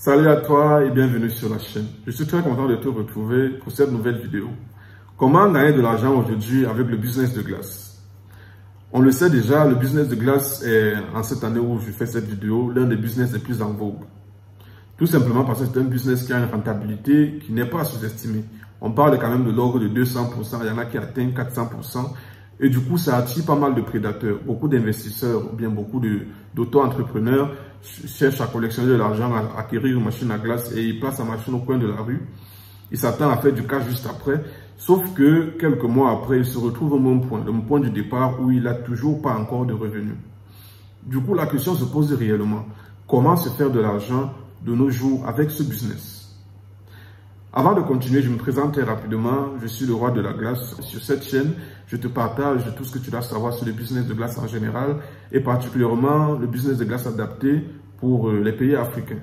Salut à toi et bienvenue sur la chaîne. Je suis très content de te retrouver pour cette nouvelle vidéo. Comment gagner de l'argent aujourd'hui avec le business de glace? On le sait déjà, le business de glace est, en cette année où je fais cette vidéo, l'un des business les plus en vogue. Tout simplement parce que c'est un business qui a une rentabilité qui n'est pas à sous-estimer. On parle quand même de l'ordre de 200%, il y en a qui atteignent 400%. Et du coup, ça attire pas mal de prédateurs. Beaucoup d'investisseurs ou bien beaucoup d'auto-entrepreneurs cherchent à collectionner de l'argent, à acquérir une machine à glace et ils placent la machine au coin de la rue. Ils s'attendent à faire du cash juste après. Sauf que quelques mois après, ils se retrouvent au même point, le point du départ où il n'a toujours pas encore de revenus. Du coup, la question se pose réellement. Comment se faire de l'argent de nos jours avec ce business? Avant de continuer, je me présente très rapidement. Je suis le roi de la glace. Sur cette chaîne, je te partage tout ce que tu dois savoir sur le business de glace en général et particulièrement le business de glace adapté pour les pays africains.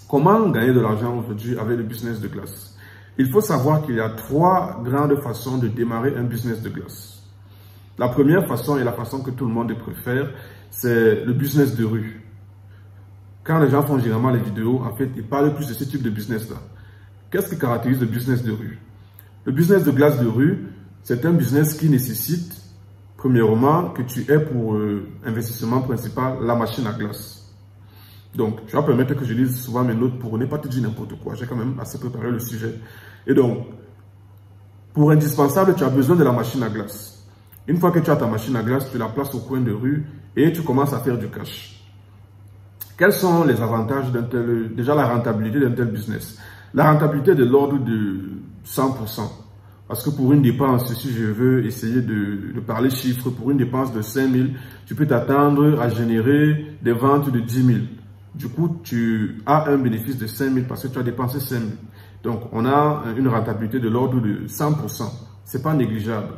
Comment gagner de l'argent aujourd'hui avec le business de glace? Il faut savoir qu'il y a trois grandes façons de démarrer un business de glace. La première façon et la façon que tout le monde préfère, c'est le business de rue. Quand les gens font généralement les vidéos, en fait, ils parlent plus de ce type de business-là. Qu'est-ce qui caractérise le business de rue? Le business de glace de rue, c'est un business qui nécessite, premièrement, que tu aies pour investissement principal la machine à glace. Donc, tu vas permettre que je lise souvent mes notes pour ne pas te dire n'importe quoi. J'ai quand même assez préparé le sujet. Et donc, pour indispensable, tu as besoin de la machine à glace. Une fois que tu as ta machine à glace, tu la places au coin de rue et tu commences à faire du cash. Quels sont les avantages d'un tel, déjà la rentabilité d'un tel business? La rentabilité est de l'ordre de 100%. Parce que pour une dépense, si je veux essayer de parler chiffres, pour une dépense de 5 000, tu peux t'attendre à générer des ventes de 10 000. Du coup, tu as un bénéfice de 5 000 parce que tu as dépensé 5 000. Donc, on a une rentabilité de l'ordre de 100%. Ce n'est pas négligeable.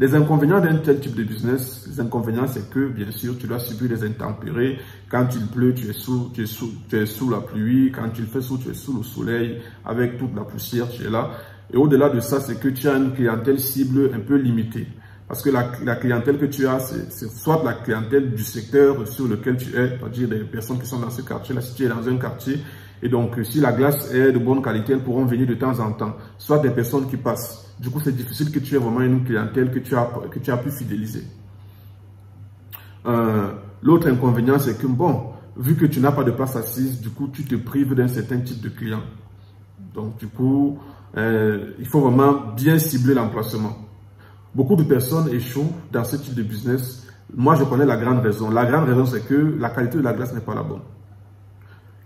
Les inconvénients d'un tel type de business, les inconvénients, c'est que, bien sûr, tu dois subir les intempéries. Quand il pleut, tu es sous la pluie. Quand il fait chaud, tu es sous le soleil. Avec toute la poussière, tu es là. Et au-delà de ça, c'est que tu as une clientèle cible un peu limitée. Parce que la clientèle que tu as, c'est soit la clientèle du secteur sur lequel tu es, c'est-à-dire des personnes qui sont dans ce quartier-là, si tu es dans un quartier. Et donc, si la glace est de bonne qualité, elles pourront venir de temps en temps. Soit des personnes qui passent. Du coup, c'est difficile que tu aies vraiment une clientèle que tu as pu fidéliser. L'autre inconvénient, c'est que, bon, vu que tu n'as pas de place assise, du coup, tu te prives d'un certain type de client. Donc, du coup, il faut vraiment bien cibler l'emplacement. Beaucoup de personnes échouent dans ce type de business. Moi, je connais la grande raison. La grande raison, c'est que la qualité de la glace n'est pas la bonne.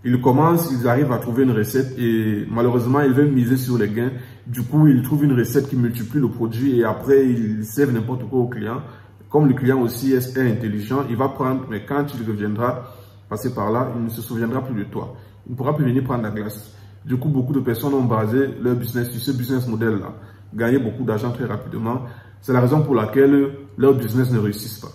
Ils commencent, ils arrivent à trouver une recette et malheureusement, ils veulent miser sur les gains. Du coup, ils trouvent une recette qui multiplie le produit et après, ils servent n'importe quoi au client. Comme le client aussi est intelligent, il va prendre, mais quand il reviendra passer par là, il ne se souviendra plus de toi. Il ne pourra plus venir prendre la glace. Du coup, beaucoup de personnes ont basé leur business sur ce business model-là. Gagner beaucoup d'argent très rapidement. C'est la raison pour laquelle leur business ne réussit pas.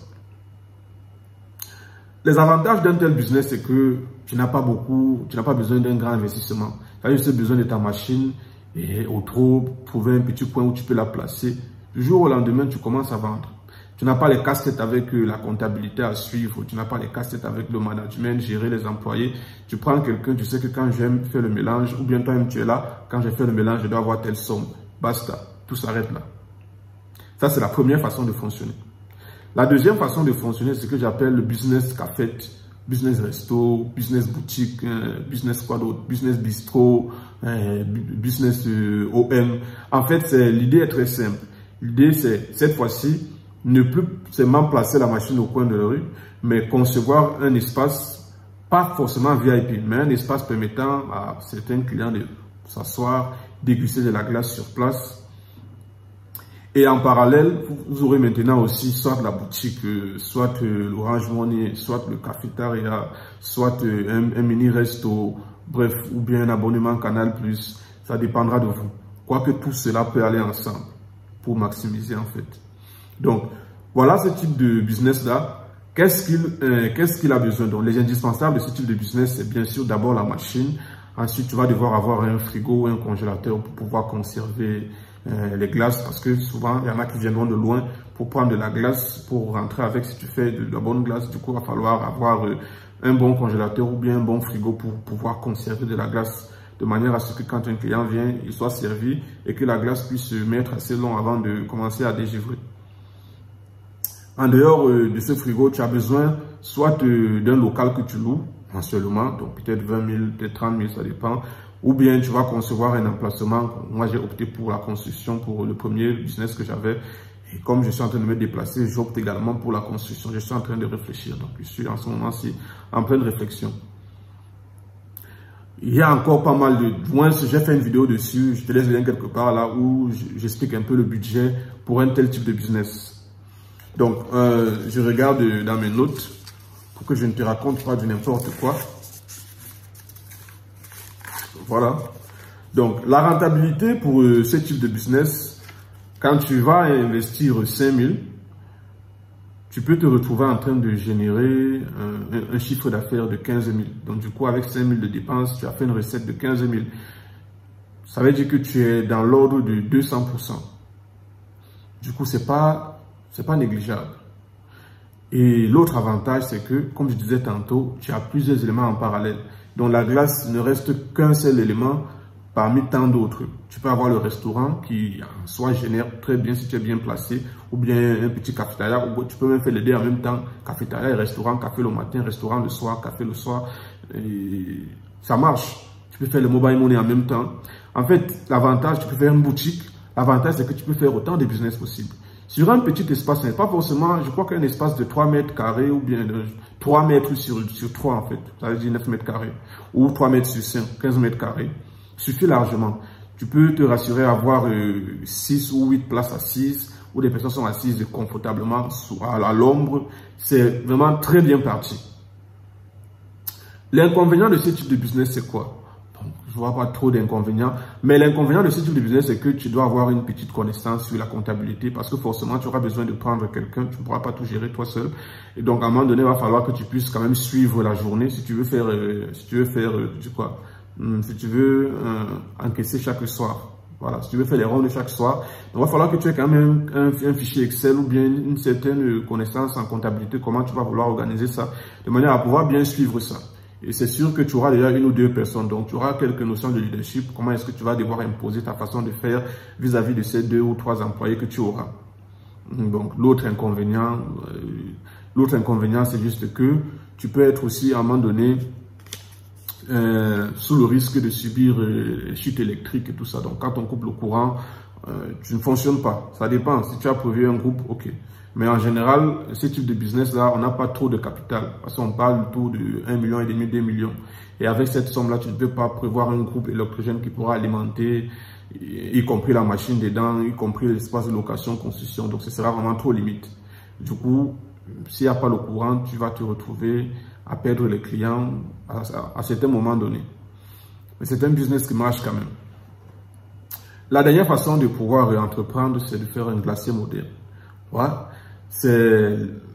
Les avantages d'un tel business, c'est que tu n'as pas besoin d'un grand investissement. Tu as juste besoin de ta machine et au trop, trouver un petit point où tu peux la placer. Du jour au lendemain, tu commences à vendre. Tu n'as pas les casse-têtes avec la comptabilité à suivre. Tu n'as pas les casse-têtes avec le management, gérer les employés. Tu prends quelqu'un, tu sais que quand j'aime faire le mélange, ou bien toi-même tu es là, quand je fais le mélange, je dois avoir telle somme. Basta, tout s'arrête là. Ça, c'est la première façon de fonctionner. La deuxième façon de fonctionner, c'est ce que j'appelle le business café, business resto, business boutique, business quoi d'autre, business bistrot, business OM. En fait, l'idée est très simple. L'idée, c'est cette fois-ci, ne plus seulement placer la machine au coin de la rue, mais concevoir un espace, pas forcément VIP, mais un espace permettant à certains clients de s'asseoir, déguster de la glace sur place. Et en parallèle, vous aurez maintenant aussi soit la boutique, soit l'Orange Money, soit le cafétéria, soit un mini resto, bref, ou bien un abonnement Canal+. Ça dépendra de vous. Quoique tout cela peut aller ensemble pour maximiser en fait. Donc, voilà ce type de business-là. Qu'est-ce qu'il a besoin? Donc, les indispensables de ce type de business, c'est bien sûr d'abord la machine. Ensuite, tu vas devoir avoir un frigo ou un congélateur pour pouvoir conserver les glaces, parce que souvent, il y en a qui viendront de loin pour prendre de la glace, pour rentrer avec, si tu fais de la bonne glace. Du coup, il va falloir avoir un bon congélateur ou bien un bon frigo pour pouvoir conserver de la glace, de manière à ce que quand un client vient, il soit servi et que la glace puisse se mettre assez long avant de commencer à dégivrer. En dehors de ce frigo, tu as besoin soit d'un local que tu loues mensuellement, donc peut-être 20 000, peut-être 30 000, ça dépend, ou bien tu vas concevoir un emplacement. Moi, j'ai opté pour la construction pour le premier business que j'avais. Et comme je suis en train de me déplacer, j'opte également pour la construction. Je suis en train de réfléchir. Donc, je suis en ce moment-ci en pleine réflexion. Il y a encore pas mal de... Moi, j'ai fait une vidéo dessus. Je te laisse le lien quelque part là où j'explique un peu le budget pour un tel type de business. Donc, je regarde dans mes notes pour que je ne te raconte pas du n'importe quoi. Voilà. Donc, la rentabilité pour ce type de business... Quand tu vas investir 5 000, tu peux te retrouver en train de générer un chiffre d'affaires de 15 000. Donc, du coup, avec 5 000 de dépenses, tu as fait une recette de 15 000. Ça veut dire que tu es dans l'ordre de 200%. Du coup, c'est pas négligeable. Et l'autre avantage, c'est que, comme je disais tantôt, tu as plusieurs éléments en parallèle. Donc, la glace ne reste qu'un seul élément parmi tant d'autres. Tu peux avoir le restaurant qui en soi génère très bien si tu es bien placé, ou bien un petit cafétéria, ou tu peux même faire les deux en même temps, cafétéria et restaurant, café le matin, restaurant le soir, café le soir, et ça marche. Tu peux faire le mobile money en même temps. En fait, l'avantage, tu peux faire une boutique, l'avantage c'est que tu peux faire autant de business possible. Sur un petit espace, pas forcément, je crois qu'un espace de 3 mètres carrés ou bien de 3 mètres sur 3 en fait, ça veut dire 9 mètres carrés, ou 3 mètres sur 5, 15 mètres carrés. Suffit largement. Tu peux te rassurer à avoir 6 ou 8 places assises où les personnes sont assises confortablement à l'ombre. C'est vraiment très bien parti. L'inconvénient de ce type de business, c'est quoi? Bon, je ne vois pas trop d'inconvénients. Mais l'inconvénient de ce type de business, c'est que tu dois avoir une petite connaissance sur la comptabilité parce que forcément, tu auras besoin de prendre quelqu'un. Tu ne pourras pas tout gérer toi seul. Et donc, à un moment donné, il va falloir que tu puisses quand même suivre la journée si tu veux faire, si tu veux encaisser chaque soir. Voilà, si tu veux faire les rondes chaque soir, il va falloir que tu aies quand même un fichier Excel ou bien une certaine connaissance en comptabilité, comment tu vas vouloir organiser ça, de manière à pouvoir bien suivre ça. Et c'est sûr que tu auras déjà une ou deux personnes, donc tu auras quelques notions de leadership, comment est-ce que tu vas devoir imposer ta façon de faire vis-à-vis de ces 2 ou 3 employés que tu auras. Donc l'autre inconvénient, c'est juste que tu peux être aussi à un moment donné sous le risque de subir chute électrique et tout ça. Donc, quand on coupe le courant, tu ne fonctionnes pas. Ça dépend. Si tu as prévu un groupe, ok. Mais en général, ce type de business-là, on n'a pas trop de capital. Parce qu'on parle autour de 1,5 million, 2 millions. Et avec cette somme-là, tu ne peux pas prévoir un groupe électrogène qui pourra alimenter, y compris la machine dedans, y compris l'espace de location, construction. Donc, ce sera vraiment trop limite. Du coup, s'il n'y a pas le courant, tu vas te retrouver à perdre les clients à certains moments donnés. Mais c'est un business qui marche quand même. La dernière façon de pouvoir entreprendre, c'est de faire un glacier moderne. Voilà.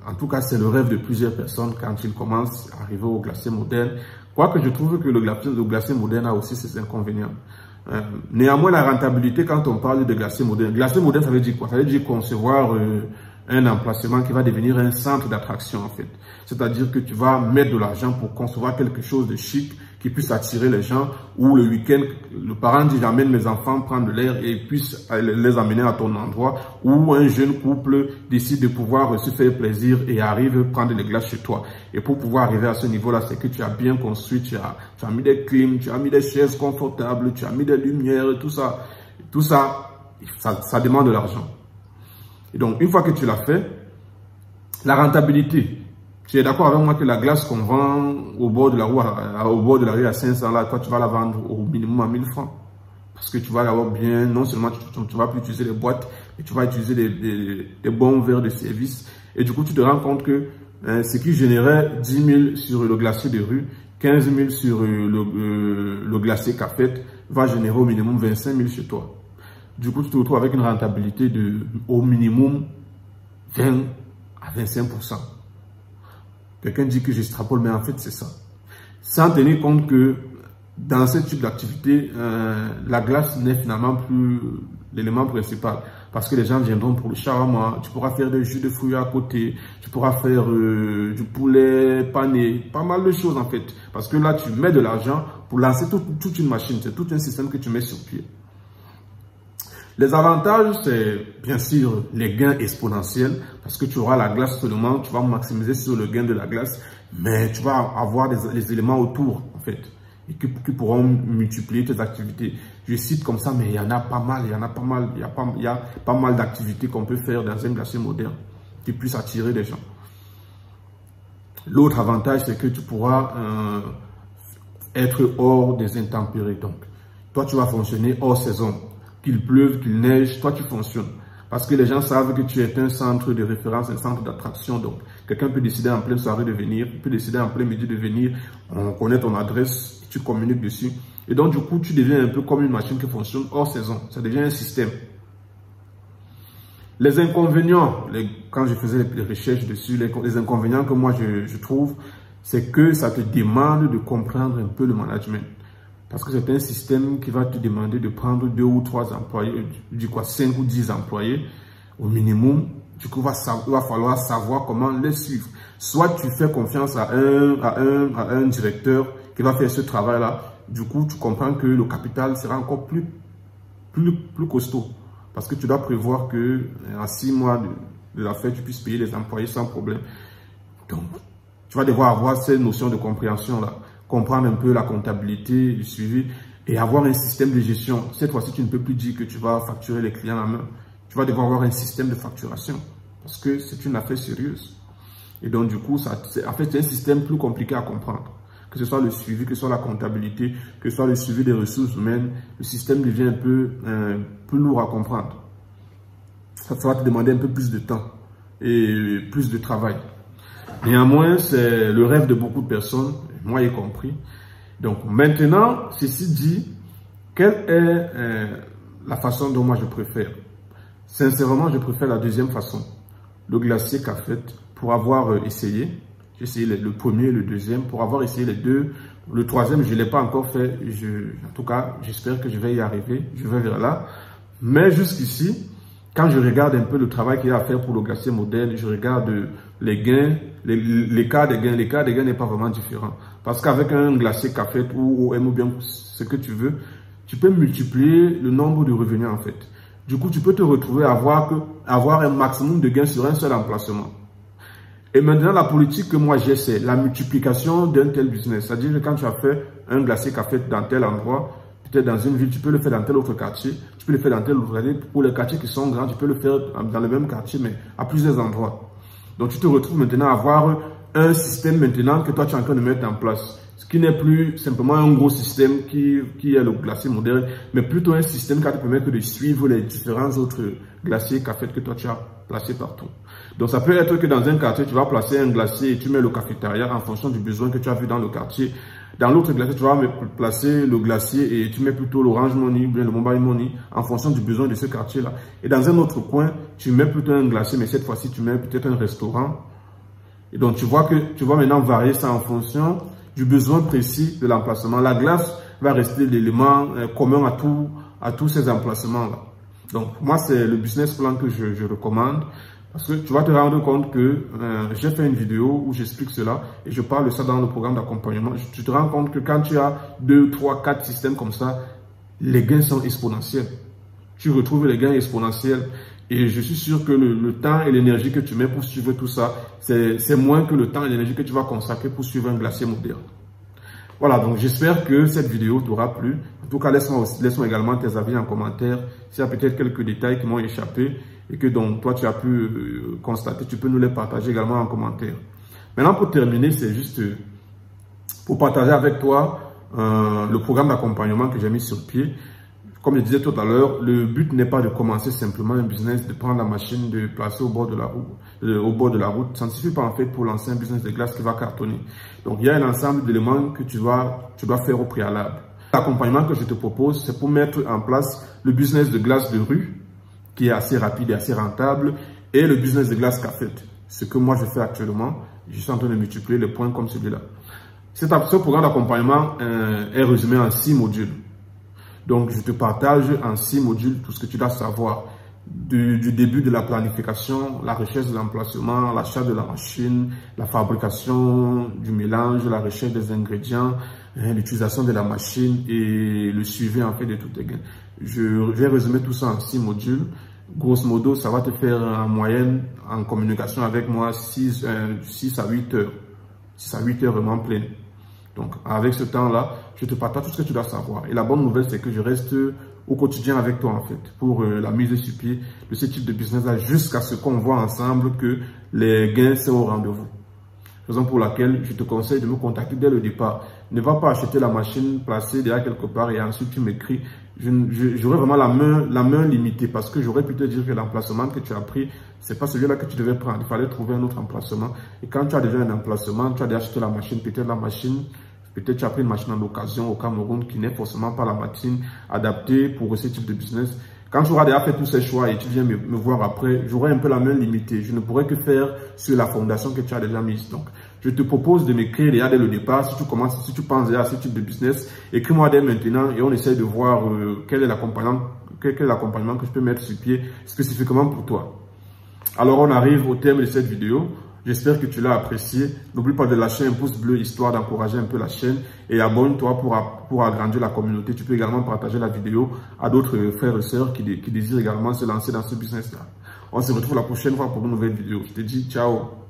En tout cas, c'est le rêve de plusieurs personnes quand ils commencent à arriver au glacier moderne. Quoique je trouve que le glacier moderne a aussi ses inconvénients. Néanmoins, la rentabilité, quand on parle de glacier moderne, ça veut dire quoi? Ça veut dire concevoir un emplacement qui va devenir un centre d'attraction en fait. C'est-à-dire que tu vas mettre de l'argent pour concevoir quelque chose de chic qui puisse attirer les gens, ou le week-end, le parent dit j'amène mes enfants prendre l'air et puisse les amener à ton endroit, ou un jeune couple décide de pouvoir se faire plaisir et arrive prendre les glaces chez toi. Et pour pouvoir arriver à ce niveau-là, c'est que tu as bien construit, tu as mis des clims, tu as mis des chaises confortables, tu as mis des lumières, tout ça. Tout ça, ça demande de l'argent. Et donc, une fois que tu l'as fait, la rentabilité, tu es d'accord avec moi que la glace qu'on vend au bord de la rue à 500, là, toi, tu vas la vendre au minimum à 1000 francs. Parce que tu vas l'avoir bien, non seulement tu vas plus utiliser les boîtes, mais tu vas utiliser des bons verres de service. Et du coup, tu te rends compte que ce qui générait 10 000 sur le glacier de rue, 15 000 sur le glacier cafette, va générer au minimum 25 000 chez toi. Du coup, tu te retrouves avec une rentabilité de au minimum 20 à 25%. Quelqu'un dit que j'extrapole, mais en fait, c'est ça. Sans tenir compte que dans ce type d'activité, la glace n'est finalement plus l'élément principal. parce que les gens viendront pour le shawarma, tu pourras faire des jus de fruits à côté, tu pourras faire du poulet pané, pas mal de choses en fait. Parce que là, tu mets de l'argent pour lancer toute une machine, c'est tout un système que tu mets sur pied. Les avantages, c'est bien sûr les gains exponentiels, parce que tu auras la glace seulement, tu vas maximiser sur le gain de la glace, mais tu vas avoir les éléments autour en fait, et qui pourront multiplier tes activités. Je cite comme ça, mais il y en a pas mal, il y a pas mal d'activités qu'on peut faire dans un glacier moderne qui puisse attirer des gens. L'autre avantage, c'est que tu pourras être hors des intempéries. Donc, toi, tu vas fonctionner hors saison. Qu'il pleuve, qu'il neige, toi, tu fonctionnes. Parce que les gens savent que tu es un centre de référence, un centre d'attraction. Donc, quelqu'un peut décider en pleine soirée de venir, peut décider en plein midi de venir, on connaît ton adresse, tu communiques dessus. Et donc, du coup, tu deviens un peu comme une machine qui fonctionne hors saison. Ça devient un système. Les inconvénients, quand je faisais les recherches dessus, les inconvénients que moi je trouve, c'est que ça te demande de comprendre un peu le management. Parce que c'est un système qui va te demander de prendre 2 ou 3 employés, 5 ou 10 employés au minimum. Du coup, il va falloir savoir comment les suivre. Soit tu fais confiance à un directeur qui va faire ce travail-là. Du coup, tu comprends que le capital sera encore plus costaud. Parce que tu dois prévoir que en 6 mois de l'affaire, tu puisses payer les employés sans problème. Donc, tu vas devoir avoir cette notion de compréhension-là. Comprendre un peu la comptabilité, le suivi et avoir un système de gestion. Cette fois-ci, tu ne peux plus dire que tu vas facturer les clients à main. Tu vas devoir avoir un système de facturation parce que c'est une affaire sérieuse. Et donc, du coup, en fait, c'est un système plus compliqué à comprendre. Que ce soit le suivi, que ce soit la comptabilité, que ce soit le suivi des ressources humaines, le système devient un peu plus lourd à comprendre. Ça va te demander un peu plus de temps et plus de travail. Néanmoins, c'est le rêve de beaucoup de personnes, moi y compris. Donc maintenant, ceci dit, quelle est la façon dont moi je préfère? Sincèrement, je préfère la deuxième façon. Le glacier café pour avoir essayé. J'ai essayé le premier et le deuxième pour avoir essayé les deux. Le troisième, je ne l'ai pas encore fait. En tout cas, j'espère que je vais y arriver. Je vais vers là. Mais jusqu'ici, quand je regarde un peu le travail qu'il y a à faire pour le glacier moderne, je regarde les gains, l'écart des gains. L'écart des gains n'est pas vraiment différent. Parce qu'avec un glacier café ou OM ou bien ce que tu veux, tu peux multiplier le nombre de revenus en fait. Du coup, tu peux te retrouver à avoir un maximum de gains sur un seul emplacement. Et maintenant, la politique que moi j'ai, c'est la multiplication d'un tel business. C'est-à-dire que quand tu as fait un glacier café dans tel endroit, peut-être dans une ville, tu peux le faire dans tel autre quartier, tu peux le faire dans tel autre quartier. Pour les quartiers qui sont grands, tu peux le faire dans le même quartier, mais à plusieurs endroits. Donc, tu te retrouves maintenant à avoir un système maintenant que toi, tu es en train de mettre en place. Ce qui n'est plus simplement un gros système qui est le glacier moderne, mais plutôt un système qui va te permettre de suivre les différents autres glaciers café que toi, tu as placés partout. Donc, ça peut être que dans un quartier, tu vas placer un glacier et tu mets le cafétéria en fonction du besoin que tu as vu dans le quartier. Dans l'autre glacier, tu vas placer le glacier et tu mets plutôt l'Orange Money ou bien le Mobile Money en fonction du besoin de ce quartier-là. Et dans un autre coin, tu mets plutôt un glacier, mais cette fois-ci, tu mets peut-être un restaurant. Et donc, tu vois maintenant varier ça en fonction du besoin précis de l'emplacement. La glace va rester l'élément commun à tous ces emplacements-là. Donc, moi, c'est le business plan que je recommande. Parce que tu vas te rendre compte que j'ai fait une vidéo où j'explique cela et je parle de ça dans le programme d'accompagnement. Tu te rends compte que quand tu as 2, 3, 4 systèmes comme ça, les gains sont exponentiels. Tu retrouves les gains exponentiels et je suis sûr que le temps et l'énergie que tu mets pour suivre tout ça, c'est moins que le temps et l'énergie que tu vas consacrer pour suivre un glacier moderne. Voilà, donc j'espère que cette vidéo t'aura plu. En tout cas, laisse-moi également tes avis en commentaire. S'il y a peut-être quelques détails qui m'ont échappé et que donc toi tu as pu constater, tu peux nous les partager également en commentaire. Maintenant, pour terminer, c'est juste pour partager avec toi le programme d'accompagnement que j'ai mis sur pied. Comme je disais tout à l'heure, le but n'est pas de commencer simplement un business, de prendre la machine, de placer au bord de la route. Ça ne suffit pas en fait pour lancer un business de glace qui va cartonner. Donc il y a un ensemble d'éléments que tu dois faire au préalable. L'accompagnement que je te propose, c'est pour mettre en place le business de glace de rue, qui est assez rapide et assez rentable, et le business de glace café. Ce que moi je fais actuellement, je suis en train de multiplier les points comme celui-là. Ce programme d'accompagnement est résumé en 6 modules. Donc, je te partage en 6 modules tout ce que tu dois savoir. du début de la planification, la recherche de l'emplacement, l'achat de la machine, la fabrication du mélange, la recherche des ingrédients, l'utilisation de la machine et le suivi en fait de tous tes gains. Je vais résumer tout ça en 6 modules. Grosso modo, ça va te faire en moyenne, en communication avec moi, 6 à 8 heures. 6 à 8 heures vraiment pleines. Donc, avec ce temps-là, je te partage tout ce que tu dois savoir. Et la bonne nouvelle, c'est que je reste au quotidien avec toi, en fait, pour la mise sur pied de ce type de business-là, jusqu'à ce qu'on voit ensemble que les gains sont au rendez-vous. Raison pour laquelle je te conseille de me contacter dès le départ. Ne va pas acheter la machine, placer derrière quelque part et ensuite tu m'écris. J'aurais vraiment la main limitée parce que j'aurais pu te dire que l'emplacement que tu as pris, c'est pas celui-là que tu devais prendre. Il fallait trouver un autre emplacement. Et quand tu as déjà un emplacement, tu as déjà acheté la machine, peut-être tu as pris une machine en occasion au Cameroun qui n'est forcément pas la machine adaptée pour ce type de business. Quand tu auras déjà fait tous ces choix et tu viens me voir après, j'aurai un peu la main limitée. Je ne pourrai que faire sur la fondation que tu as déjà mise. Donc, je te propose de m'écrire déjà dès le départ. Si tu penses déjà à ce type de business, écris-moi dès maintenant et on essaie de voir quel est l'accompagnement que je peux mettre sur pied spécifiquement pour toi. Alors, on arrive au terme de cette vidéo. J'espère que tu l'as apprécié. N'oublie pas de lâcher un pouce bleu histoire d'encourager un peu la chaîne et abonne-toi pour agrandir la communauté. Tu peux également partager la vidéo à d'autres frères et sœurs qui désirent également se lancer dans ce business-là. On se retrouve la prochaine fois pour une nouvelle vidéo. Je te dis ciao.